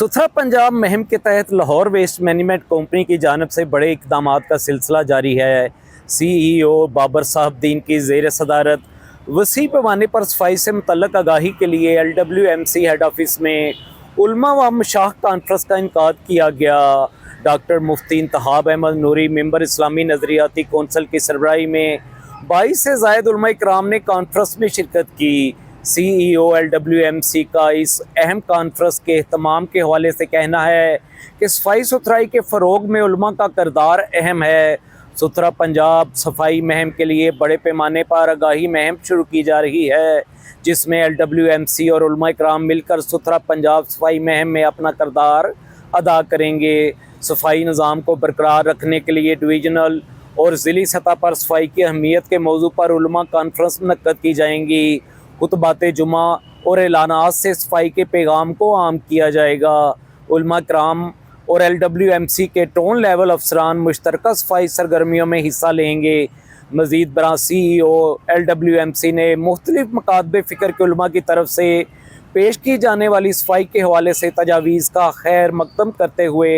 ستھرا पंजाब मुहिम के तहत लाहौर वेस्ट मैनेजमेंट कंपनी की जानिब से बड़े इकदाम का सिलसिला जारी है। CEO बाबर साहबदीन की ज़ेर सदारत वसी पैमाने पर सफाई से मुतल्लक आगाही के लिए LWMC हेड ऑफिस में उलमा व मशाइख कॉन्फ्रेंस का इनकाद किया गया। डॉक्टर मुफ्ती इंतखाब अहमद नूरी मेंबर इस्लामी नज़रियाती कौंसल की सरबराही में 22 से ज़ायद उलमा इकराम ने कॉन्फ्रेंस में शिरकत की। CEO LWMC का इस अहम कॉन्फ्रेंस के अहतमाम के हवाले से कहना है कि सफाई सुथराई के फ़रोग में उलमा का किरदार अहम है। सुथरा पंजाब सफाई मुहिम के लिए बड़े पैमाने पर आगाही मुहिम शुरू की जा रही है, जिसमें LWMC और उलमा इकराम मिलकर सुथरा पंजाब सफाई मुहिम में अपना किरदार अदा करेंगे। सफाई निज़ाम को बरकरार रखने के लिए डिवीज़नल और ज़िली सतह पर सफाई की अहमियत के मौजू पर उलमा कॉन्फ्रेंस मुनक्कद की जाएंगी। खुतबात जुमा और एलानात से सफाई के पैगाम को आम किया जाएगा। उलमा कराम और LWMC के टोन लेवल अफसरान मुश्तरका सफाई सरगर्मियों में हिस्सा लेंगे। मज़ीद बरा CEO LWMC ने मुख्तलिफ मकातबे फ़िक्र के उलमा की तरफ से पेश की जाने वाली सफाई के हवाले से तजावीज़ का खैर मकदम करते हुए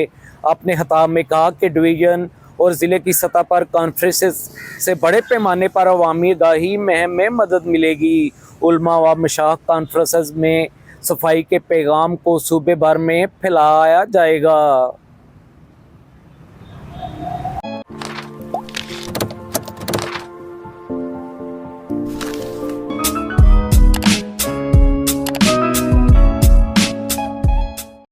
अपने खिताब में कहा कि डिवीज़न और ज़िले की सतह पर कॉन्फ्रेंसेस से बड़े पैमाने पर अवामी आगाही मुहिम में मदद मिलेगी। उलमा व मशाइख कॉन्फ्रेंसेस में सफाई के पैगाम को सूबे भर में फैलाया जाएगा।